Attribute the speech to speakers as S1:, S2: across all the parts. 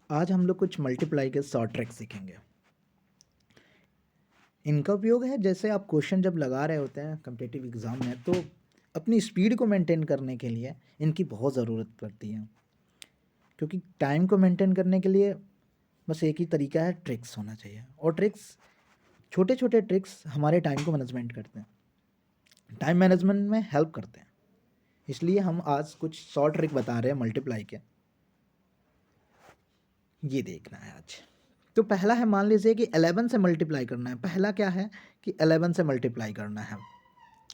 S1: आज हम लोग कुछ मल्टीप्लाई के शॉर्ट ट्रिक सीखेंगे। इनका उपयोग है जैसे आप क्वेश्चन जब लगा रहे होते हैं कम्पिटिटिव एग्ज़ाम में, तो अपनी स्पीड को मेंटेन करने के लिए इनकी बहुत ज़रूरत पड़ती है। क्योंकि टाइम को मेंटेन करने के लिए बस एक ही तरीका है, ट्रिक्स होना चाहिए। और ट्रिक्स, छोटे छोटे ट्रिक्स हमारे टाइम को मैनेजमेंट करते हैं, टाइम मैनेजमेंट में हेल्प करते हैं। इसलिए हम आज कुछ शॉर्ट ट्रिक बता रहे हैं मल्टीप्लाई के। ये देखना है आज। तो पहला है, मान लीजिए कि 11 से मल्टीप्लाई करना है। पहला क्या है कि 11 से मल्टीप्लाई करना है।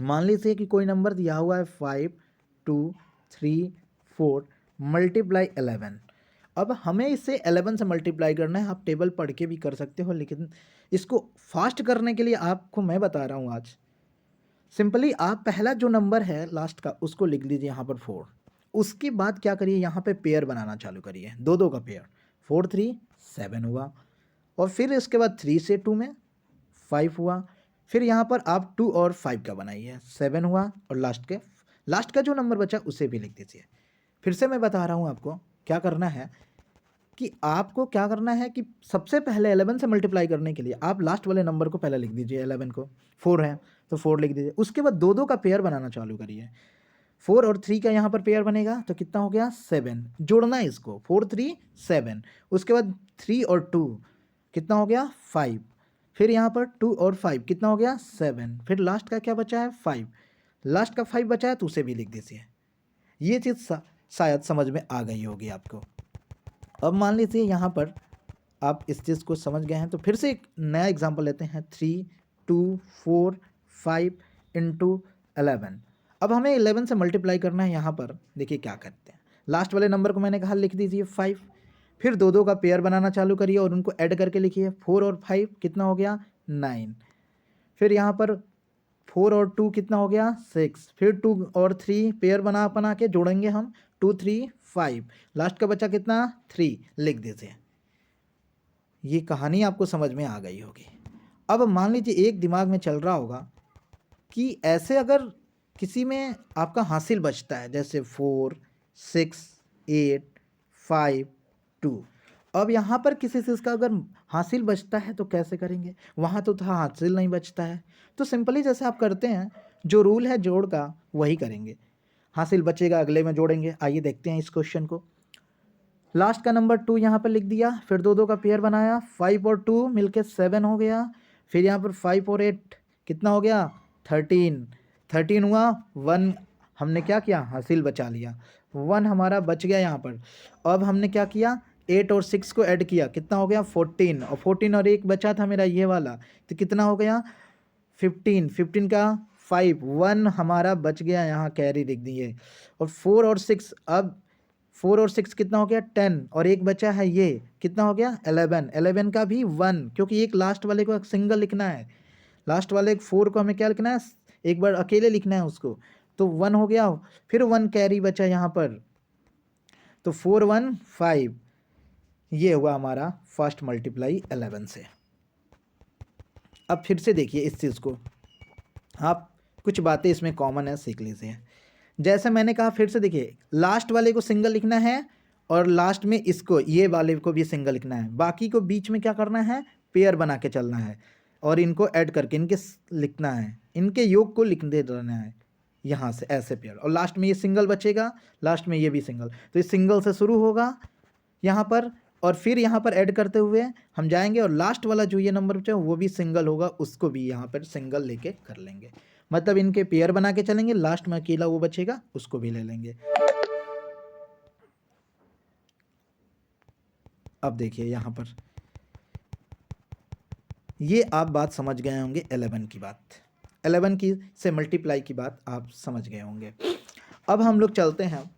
S1: मान लीजिए कि कोई नंबर दिया हुआ है 5 2 3 4 मल्टीप्लाई 11। अब हमें इसे 11 से मल्टीप्लाई करना है। आप टेबल पढ़ के भी कर सकते हो, लेकिन इसको फास्ट करने के लिए आपको मैं बता रहा हूँ आज। सिंपली आप पहला जो नंबर है लास्ट का उसको लिख लीजिए यहाँ पर 4। उसके बाद क्या करिए, यहाँ पे पेयर बनाना चालू करिए, दो दो का पेयर। 4 3 7 हुआ, और फिर इसके बाद 3 से 2 में 5 हुआ। फिर यहाँ पर आप 2 और 5 का बनाइए, 7 हुआ, और लास्ट का जो नंबर बचा उसे भी लिख दीजिए। फिर से मैं बता रहा हूँ आपको क्या करना है, कि आपको क्या करना है कि सबसे पहले 11 से मल्टीप्लाई करने के लिए आप लास्ट वाले नंबर को पहले लिख दीजिए। 11 को 4 है तो 4 लिख दीजिए। उसके बाद दो दो का पेयर बनाना चालू करिए। 4 और 3 का यहाँ पर पेयर बनेगा तो कितना हो गया, 7। जोड़ना है इसको, 4 3 7। उसके बाद 3 और 2 कितना हो गया, 5। फिर यहाँ पर 2 और 5 कितना हो गया, 7। फिर लास्ट का क्या बचा है, 5। लास्ट का 5 बचा है तो उसे भी लिख दीजिए। ये चीज़ शायद समझ में आ गई होगी आपको। अब मान लीजिए यहाँ पर आप इस चीज़ को समझ गए हैं, तो फिर से एक नया एग्जांपल लेते हैं। 3 2 4 5 इंटू 11। अब हमें 11 से मल्टीप्लाई करना है। यहाँ पर देखिए क्या करते हैं, लास्ट वाले नंबर को मैंने कहा लिख दीजिए 5। फिर दो दो का पेयर बनाना चालू करिए और उनको ऐड करके लिखिए। 4 और 5 कितना हो गया, 9। फिर यहाँ पर 4 और 2 कितना हो गया, 6। फिर 2 और 3 पेयर बना के जोड़ेंगे हम, 2 3 5। लास्ट का बचा कितना, 3, लिख दीजिए। ये कहानी आपको समझ में आ गई होगी। अब मान लीजिए एक दिमाग में चल रहा होगा कि ऐसे अगर किसी में आपका हासिल बचता है, जैसे 4 6 8 5 2। अब यहाँ पर किसी चीज़ का अगर हासिल बचता है तो कैसे करेंगे, वहाँ तो था हासिल नहीं बचता है। तो सिंपली जैसे आप करते हैं, जो रूल है जोड़ का वही करेंगे। हासिल बचेगा अगले में जोड़ेंगे। आइए देखते हैं इस क्वेश्चन को। लास्ट का नंबर 2 यहाँ पर लिख दिया, फिर दो दो का पेयर बनाया, 5 और 2 मिलके 7 हो गया। फिर यहाँ पर 5 और 8 कितना हो गया, 13 हुआ। 1 हमने क्या किया, हासिल बचा लिया, 1 हमारा बच गया यहाँ पर। अब हमने क्या किया, 8 और 6 को ऐड किया, कितना हो गया, 14। और 14 और 1 बचा था मेरा ये वाला, तो कितना हो गया, 15 का 5, 1 हमारा बच गया, यहाँ कैरी लिख दिए। और 4 और 6, अब 4 और 6 कितना हो गया, 10, और एक बचा है ये, कितना हो गया, 11। 11 का भी 1, क्योंकि एक लास्ट वाले को सिंगल लिखना है। लास्ट वाले 4 को हमें क्या लिखना है, एक बार अकेले लिखना है उसको, तो 1 हो गया। फिर 1 कैरी बचा यहाँ पर, तो 4 1 5। ये हुआ हमारा फर्स्ट मल्टीप्लाई 11 से। अब फिर से देखिए इस चीज़ को, आप कुछ बातें इसमें कॉमन है, सीख लीजिए। जैसे मैंने कहा, फिर से देखिए, लास्ट वाले को सिंगल लिखना है और लास्ट में इसको, ये वाले को भी सिंगल लिखना है। बाकी को बीच में क्या करना है, पेयर बना के चलना है, और इनको ऐड करके इनके लिखना है, इनके योग को लिख दे रहना है यहाँ से, ऐसे पेयर। और लास्ट में ये सिंगल बचेगा, लास्ट में ये भी सिंगल, तो ये सिंगल से शुरू होगा यहाँ पर, और फिर यहाँ पर ऐड करते हुए हम जाएंगे, और लास्ट वाला जो ये नंबर बचा वो भी सिंगल होगा, उसको भी यहाँ पर सिंगल लेके कर लेंगे। मतलब इनके पेयर बना के चलेंगे, लास्ट में अकेला वो बचेगा उसको भी ले लेंगे। अब देखिए यहाँ पर, ये आप बात समझ गए होंगे 11 की बात, 11 की से मल्टीप्लाई की बात आप समझ गए होंगे। अब हम लोग चलते हैं,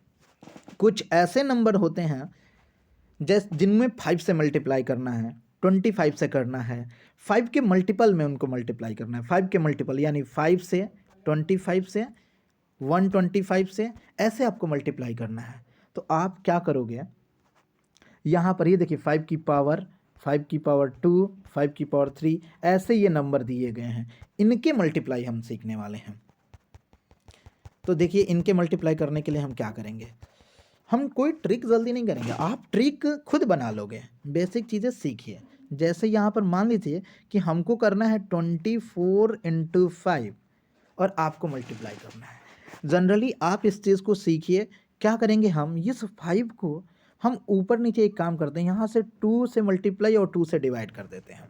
S1: कुछ ऐसे नंबर होते हैं जैसे जिनमें 5 से मल्टीप्लाई करना है, 25 से करना है, 5 के मल्टीपल में उनको मल्टीप्लाई करना है। 5 के मल्टीपल यानी 5 से, 25 से, 125 से, ऐसे आपको मल्टीप्लाई करना है। तो आप क्या करोगे, यहाँ पर ये देखिए 5 की पावर 2, 5 की पावर 3, ऐसे ये नंबर दिए गए हैं, इनके मल्टीप्लाई हम सीखने वाले हैं। तो देखिए इनके मल्टीप्लाई करने के लिए हम क्या करेंगे, हम कोई ट्रिक जल्दी नहीं करेंगे, आप ट्रिक खुद बना लोगे, बेसिक चीज़ें सीखिए। जैसे यहाँ पर मान लीजिए कि हमको करना है 24 × 5 और आपको मल्टीप्लाई करना है। जनरली आप इस चीज़ को सीखिए। क्या करेंगे हम, इस 5 को हम ऊपर नीचे एक काम करते हैं, यहाँ से 2 से मल्टीप्लाई और 2 से डिवाइड कर देते हैं।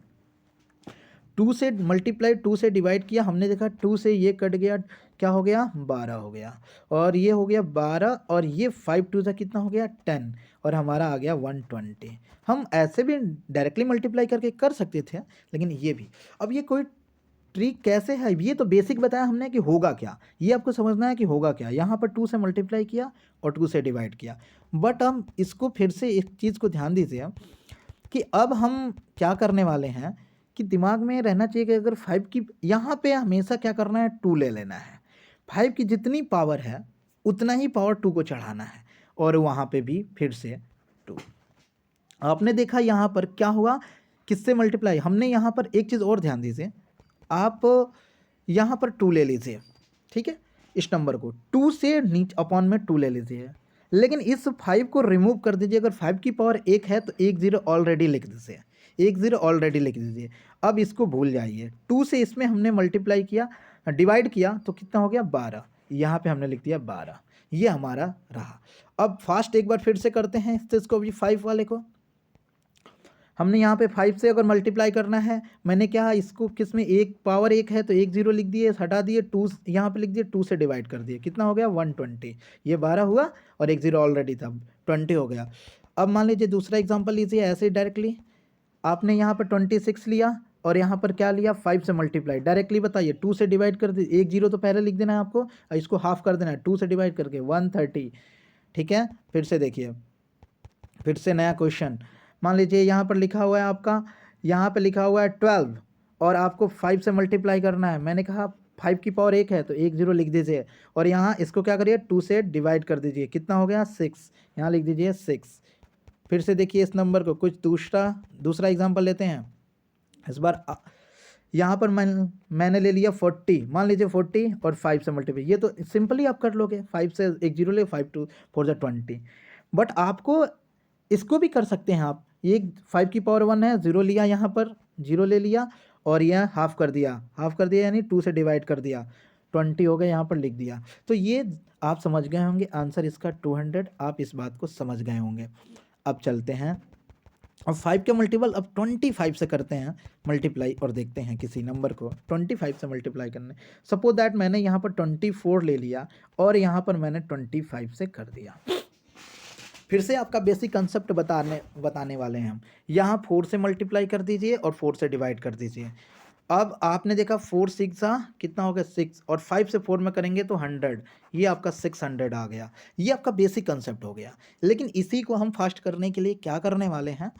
S1: 2 से मल्टीप्लाई 2 से डिवाइड किया, हमने देखा 2 से ये कट गया, क्या हो गया 12 हो गया, और ये हो गया 12, और ये 5 2 से कितना हो गया 10, और हमारा आ गया 120। हम ऐसे भी डायरेक्टली मल्टीप्लाई करके कर सकते थे, लेकिन ये भी, अब ये कोई ट्रिक कैसे है, ये तो बेसिक बताया हमने कि होगा क्या, ये आपको समझना है कि होगा क्या। यहाँ पर 2 से मल्टीप्लाई किया और 2 से डिवाइड किया, बट हम इसको फिर से एक चीज़ को ध्यान दीजिए कि अब हम क्या करने वाले हैं कि दिमाग में रहना चाहिए कि अगर 5 की, यहाँ पे हमेशा क्या करना है 2 ले लेना है, 5 की जितनी पावर है उतना ही पावर 2 को चढ़ाना है, और वहाँ पे भी फिर से 2। आपने देखा यहाँ पर क्या हुआ, किससे मल्टीप्लाई, हमने यहाँ पर एक चीज़ और ध्यान दीजिए, आप यहाँ पर 2 ले लीजिए, ठीक है, इस नंबर को 2 से नीचे अपॉन में 2 ले लीजिए, लेकिन इस 5 को रिमूव कर दीजिए। अगर 5 की पावर 1 है तो 1 0 ऑलरेडी लिख दीजिए, 1 0 ऑलरेडी लिख दीजिए। अब इसको भूल जाइए, 2 से इसमें हमने मल्टीप्लाई किया, डिवाइड किया तो कितना हो गया 12, यहाँ पे हमने लिख दिया 12, ये हमारा रहा। अब फास्ट एक बार फिर से करते हैं इसको भी, 5 वाले को हमने यहाँ पे 5 से अगर मल्टीप्लाई करना है, मैंने क्या इसको किस में, एक पावर 1 है तो 1 0 लिख दिए, हटा दिए, 2 यहाँ पे लिख दिए, 2 से डिवाइड कर दिए, कितना हो गया 120, ये 12 हुआ और 1 0 ऑलरेडी था, 20 हो गया। अब मान लीजिए दूसरा एग्जांपल लीजिए, ऐसे डायरेक्टली आपने यहाँ पर 26 लिया और यहाँ पर क्या लिया 5 से मल्टीप्लाई, डायरेक्टली बताइए 2 से डिवाइड कर दीजिए, 1 0 तो पहले लिख देना है आपको और इसको हाफ कर देना है, 2 से डिवाइड करके 130, ठीक है। फिर से देखिए, फिर से नया क्वेश्चन, मान लीजिए यहाँ पर लिखा हुआ है आपका, यहाँ पे लिखा हुआ है 12 और आपको 5 से मल्टीप्लाई करना है। मैंने कहा 5 की पावर 1 है तो 1 0 लिख दीजिए और यहाँ इसको क्या करिए 2 से डिवाइड कर दीजिए, कितना हो गया 6, यहाँ लिख दीजिए 6। फिर से देखिए इस नंबर को, कुछ दूसरा एग्जाम्पल लेते हैं। इस बार यहाँ पर मैंने ले लिया 40, मान लीजिए 40 और 5 से मल्टीप्लाई, ये तो सिंपली आप कर लोगे, 5 से 1 0 ले, 5 2 4 20। बट आपको इसको भी कर सकते हैं आप, ये 5 की पावर 1 है, 0 लिया, यहाँ पर 0 ले लिया और यह हाफ कर दिया, यानी 2 से डिवाइड कर दिया, 20 हो गया, यहाँ पर लिख दिया। तो ये आप समझ गए होंगे आंसर इसका 200, आप इस बात को समझ गए होंगे। अब चलते हैं, अब 5 के मल्टीपल अब 25 से करते हैं मल्टीप्लाई और देखते हैं किसी नंबर को 25 से मल्टीप्लाई करने। सपोज दैट मैंने यहाँ पर 24 ले लिया और यहाँ पर मैंने 25 से कर दिया। फिर से आपका बेसिक कंसेप्ट बताने वाले हैं हम। यहाँ 4 से मल्टीप्लाई कर दीजिए और 4 से डिवाइड कर दीजिए। अब आपने देखा 4 6 कितना हो गया 6 और 5 से 4 में करेंगे तो 100, ये आपका 600 आ गया। ये आपका बेसिक कंसेप्ट हो गया। लेकिन इसी को हम फास्ट करने के लिए क्या करने वाले हैं,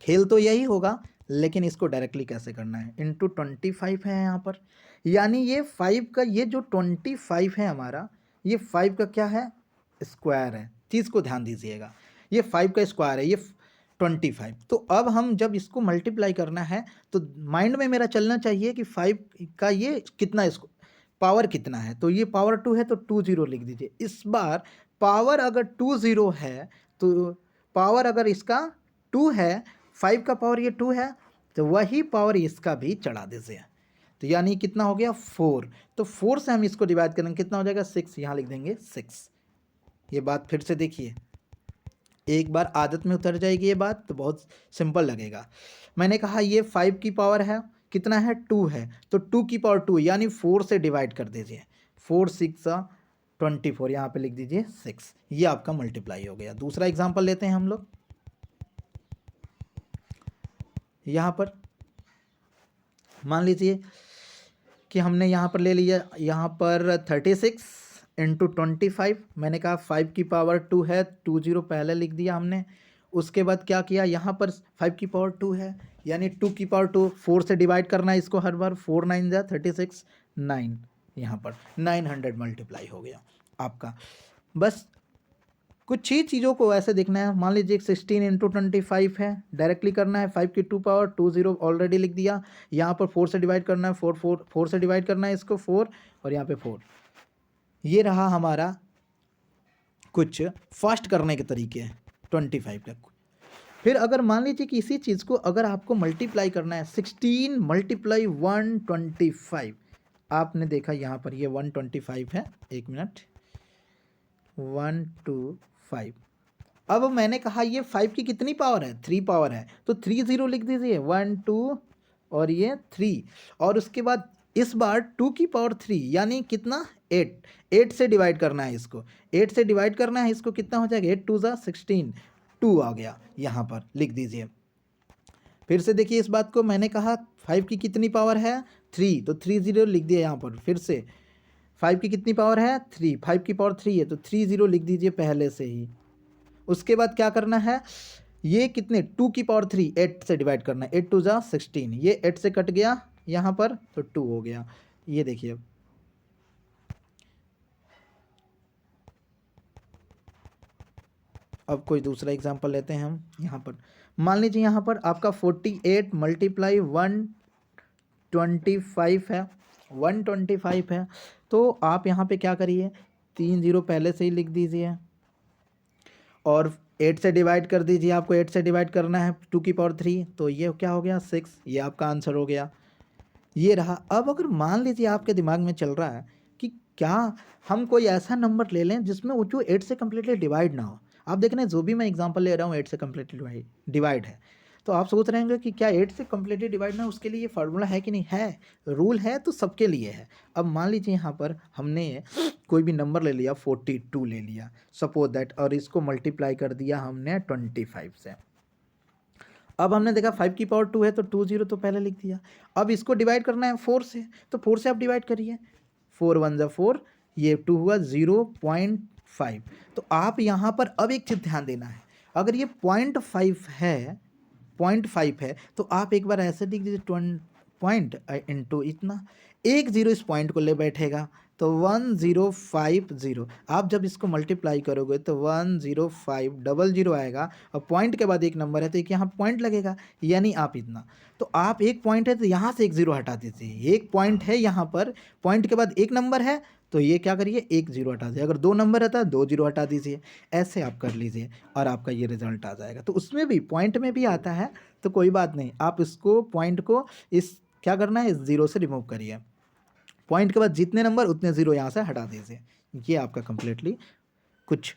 S1: खेल तो यही होगा लेकिन इसको डायरेक्टली कैसे करना है, इंटू 25 है यहाँ पर, यानी ये 5 का ये जो 25 है हमारा, ये 5 का क्या है स्क्वायर है। चीज़ को ध्यान दीजिएगा, ये 5 का स्क्वायर है, ये 25। तो अब हम जब इसको मल्टीप्लाई करना है तो माइंड में मेरा चलना चाहिए कि 5 का ये कितना, इसको पावर कितना है, तो ये पावर 2 है तो 2 0 लिख दीजिए। इस बार पावर अगर 2 0 है तो पावर अगर इसका 2 है, 5 का पावर ये 2 है तो वही पावर इसका भी चढ़ा दीजिए। तो यानी कितना हो गया 4, तो 4 से हम इसको डिवाइड करेंगे, कितना हो जाएगा 6, यहाँ लिख देंगे 6। ये बात फिर से देखिए, एक बार आदत में उतर जाएगी ये बात तो बहुत सिंपल लगेगा। मैंने कहा ये 5 की पावर है, कितना है 2 है, तो 2 की पावर 2 यानी 4 से डिवाइड कर दीजिए, 4 6 24, यहाँ पे लिख दीजिए 6। ये आपका मल्टीप्लाई हो गया। दूसरा एग्जांपल लेते हैं हम लोग। यहाँ पर मान लीजिए कि हमने यहाँ पर ले लिया, यहाँ पर 36 इंटू 25, मैंने कहा 5 की पावर 2 है, 2 0 पहले लिख दिया हमने। उसके बाद क्या किया, यहाँ पर 5 की पावर 2 है यानी 2 की पावर 2, 4 से डिवाइड करना है इसको हर बार, 4 9 जा 36, 9, यहाँ पर 900 मल्टीप्लाई हो गया आपका। बस कुछ ही चीज़ों को ऐसे देखना है। मान लीजिए 16 इंटू 25 है, डायरेक्टली करना है, 5 की 2 पावर 2 0 ऑलरेडी लिख दिया, यहाँ पर 4 से डिवाइड करना है, 4 से डिवाइड करना है इसको 4 और यहाँ पे 4। ये रहा हमारा कुछ फास्ट करने के तरीके हैं 25 का। फिर अगर मान लीजिए कि इसी चीज़ को अगर आपको मल्टीप्लाई करना है 16 मल्टीप्लाई 125, आपने देखा यहाँ पर ये 125 है, 1 मिनट, 125। अब मैंने कहा ये 5 की कितनी पावर है, 3 पावर है, तो 3 0 लिख दीजिए, 1 2 और ये 3, और उसके बाद इस बार 2 की पावर 3 यानी कितना 8, 8 से डिवाइड करना है इसको, 8 से डिवाइड करना है इसको, कितना हो जाएगा 8 2 ज़ा 16, 2 आ गया, यहाँ पर लिख दीजिए। फिर से देखिए इस बात को, मैंने कहा 5 की कितनी पावर है 3, तो 3 0 लिख दिया यहाँ पर। फिर से 5 की कितनी पावर है 3, 5 की पावर 3 है, तो 3 0 लिख दीजिए पहले से ही। उसके बाद क्या करना है, ये कितने 2 की पावर 3 8 से डिवाइड करना है, 8 2 ज़ा 16, ये 8 से कट गया यहाँ पर, तो 2 हो गया। ये देखिए अब कोई दूसरा एग्जांपल लेते हैं हम। यहाँ पर मान लीजिए यहाँ पर आपका 48 मल्टीप्लाई 125 है, 125 है, तो आप यहाँ पे क्या करिए, 3 0 पहले से ही लिख दीजिए और 8 से डिवाइड कर दीजिए, आपको 8 से डिवाइड करना है 2 की पावर 3, तो ये क्या हो गया 6, ये आपका आंसर हो गया, ये रहा। अब अगर मान लीजिए आपके दिमाग में चल रहा है कि क्या हम कोई ऐसा नंबर ले लें जिसमें वो जो 8 से कम्प्लीटली डिवाइड ना हो। आप देख रहे हैं जो भी मैं एग्जांपल ले रहा हूँ 8 से कम्प्लीटली डिवाइड है, तो आप सोच रहे होंगे कि क्या 8 से कम्प्लीटली डिवाइड ना, उसके लिए फार्मूला है कि नहीं है, रूल है, तो सबके लिए है। अब मान लीजिए यहाँ पर हमने कोई भी नंबर ले लिया, 42 ले लिया सपोज दैट, और इसको मल्टीप्लाई कर दिया हमने 25 से। अब हमने देखा 5 की पावर 2 है, तो 2 0 तो पहले लिख दिया। अब इसको डिवाइड करना है 4 से, तो 4 से आप डिवाइड करिए, 4 1 ज़ा 4, ये 2 हुआ 0.5। तो आप यहाँ पर अब एक चीज़ ध्यान देना है, अगर ये 0.5 है, 0.5 है, तो आप एक बार ऐसे लिख दीजिए, पॉइंट इंटू इतना, 1 0 इस पॉइंट को ले बैठेगा, तो 1050। आप जब इसको मल्टीप्लाई करोगे तो 10500 आएगा, और पॉइंट के बाद एक नंबर है तो एक यहाँ पॉइंट लगेगा, यानी आप इतना, तो आप एक पॉइंट है तो यहाँ से एक 0 हटा दीजिए, एक पॉइंट है यहाँ पर, पॉइंट के बाद एक नंबर है तो ये क्या करिए, एक 0 हटा दीजिए, अगर 2 नंबर रहता है 2 0 हटा दीजिए, ऐसे आप कर लीजिए और आपका ये रिजल्ट आ जाएगा। तो उसमें भी पॉइंट में भी आता है, तो कोई बात नहीं, आप इसको पॉइंट को इस क्या करना है, इस 0 से रिमूव करिए, पॉइंट के बाद जितने नंबर उतने 0 यहाँ से हटा दीजिए। ये आपका कम्प्लीटली कुछ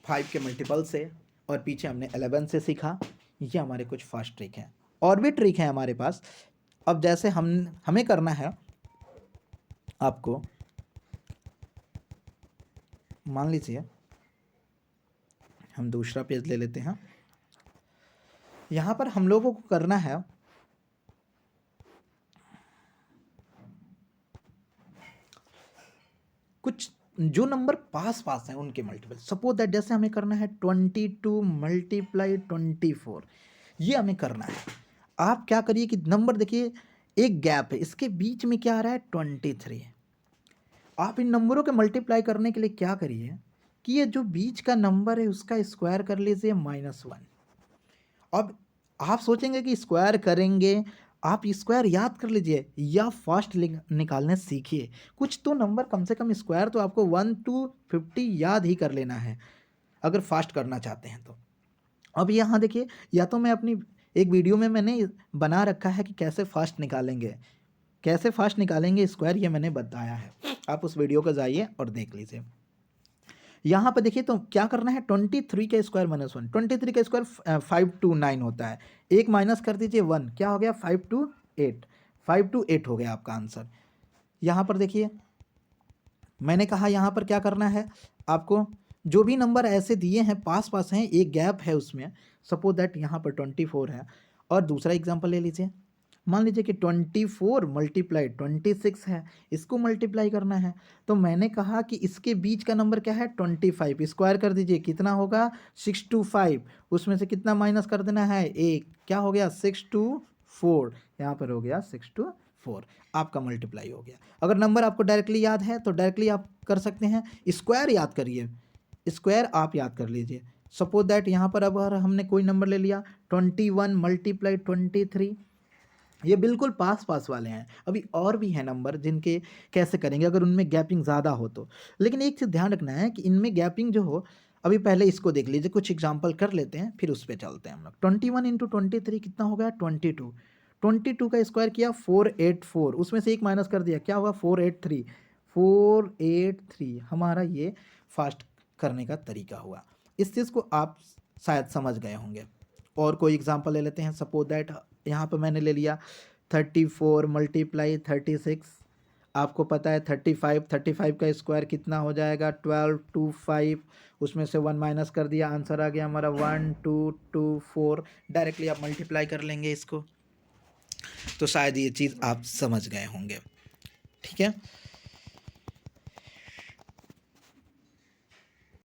S1: 5 के मल्टीपल से, और पीछे हमने 11 से सीखा। ये हमारे कुछ फास्ट ट्रिक हैं, और भी ट्रिक हैं हमारे पास। अब जैसे हमें करना है, आपको मान लीजिए हम दूसरा पेज ले लेते हैं, यहाँ पर हम लोगों को करना है कुछ जो नंबर पास पास हैं उनके मल्टीपल। सपोज दैट जैसे हमें करना है 22 मल्टीप्लाई 24, ये हमें करना है। आप क्या करिए कि नंबर देखिए, एक गैप है, इसके बीच में क्या आ रहा है 23। आप इन नंबरों के मल्टीप्लाई करने के लिए क्या करिए कि ये जो बीच का नंबर है उसका स्क्वायर कर लीजिए -1। अब आप सोचेंगे कि स्क्वायर करेंगे, आप स्क्वायर याद कर लीजिए या फास्ट निकालने सीखिए। कुछ तो नंबर कम से कम स्क्वायर तो आपको 1 to 50 याद ही कर लेना है अगर फास्ट करना चाहते हैं तो। अब यहाँ देखिए, या तो मैं अपनी एक वीडियो में मैंने बना रखा है कि कैसे फास्ट निकालेंगे, कैसे फास्ट निकालेंगे स्क्वायर, ये मैंने बताया है, आप उस वीडियो को जाइए और देख लीजिए। यहाँ पर देखिए तो क्या करना है, 23 का स्क्वायर -1, 23 का स्क्वायर 529 होता है, एक माइनस कर दीजिए 1, क्या हो गया 528, 528 हो गया आपका आंसर। यहाँ पर देखिए मैंने कहा यहाँ पर क्या करना है, आपको जो भी नंबर ऐसे दिए हैं पास पास हैं, एक गैप है उसमें, सपोज दैट यहाँ पर 24 है, और दूसरा एग्जाम्पल ले लीजिए, मान लीजिए कि 24 मल्टीप्लाई 26 है, इसको मल्टीप्लाई करना है, तो मैंने कहा कि इसके बीच का नंबर क्या है 25, स्क्वायर कर दीजिए, कितना होगा 625, उसमें से कितना माइनस कर देना है, एक, क्या हो गया 624, यहाँ पर हो गया 624, आपका मल्टीप्लाई हो गया। अगर नंबर आपको डायरेक्टली याद है तो डायरेक्टली आप कर सकते हैं, स्क्वायर याद करिए, स्क्वायर आप याद कर लीजिए। सपोज दैट यहाँ पर अब हमने कोई नंबर ले लिया 21 मल्टीप्लाई 23, ये बिल्कुल पास पास वाले हैं। अभी और भी हैं नंबर जिनके कैसे करेंगे अगर उनमें गैपिंग ज़्यादा हो तो, लेकिन एक चीज़ ध्यान रखना है कि इनमें गैपिंग जो हो अभी पहले इसको देख लीजिए, कुछ एग्जाम्पल कर लेते हैं फिर उस पर चलते हैं हम लोग। 21 इंटू 23 कितना हो गया? 22। 22 का स्क्वायर किया 484, उसमें से एक माइनस कर दिया, क्या हुआ? 483। 483 हमारा ये फास्ट करने का तरीका हुआ। इस चीज़ को आप शायद समझ गए होंगे। और कोई एग्जांपल ले लेते हैं। सपोज दैट यहाँ पे मैंने ले लिया 34 मल्टीप्लाई 36, आपको पता है 35, 35 का स्क्वायर कितना हो जाएगा? 1225, उसमें से 1 माइनस कर दिया, आंसर आ गया हमारा 1224। डायरेक्टली आप मल्टीप्लाई कर लेंगे इसको, तो शायद ये चीज़ आप समझ गए होंगे। ठीक है।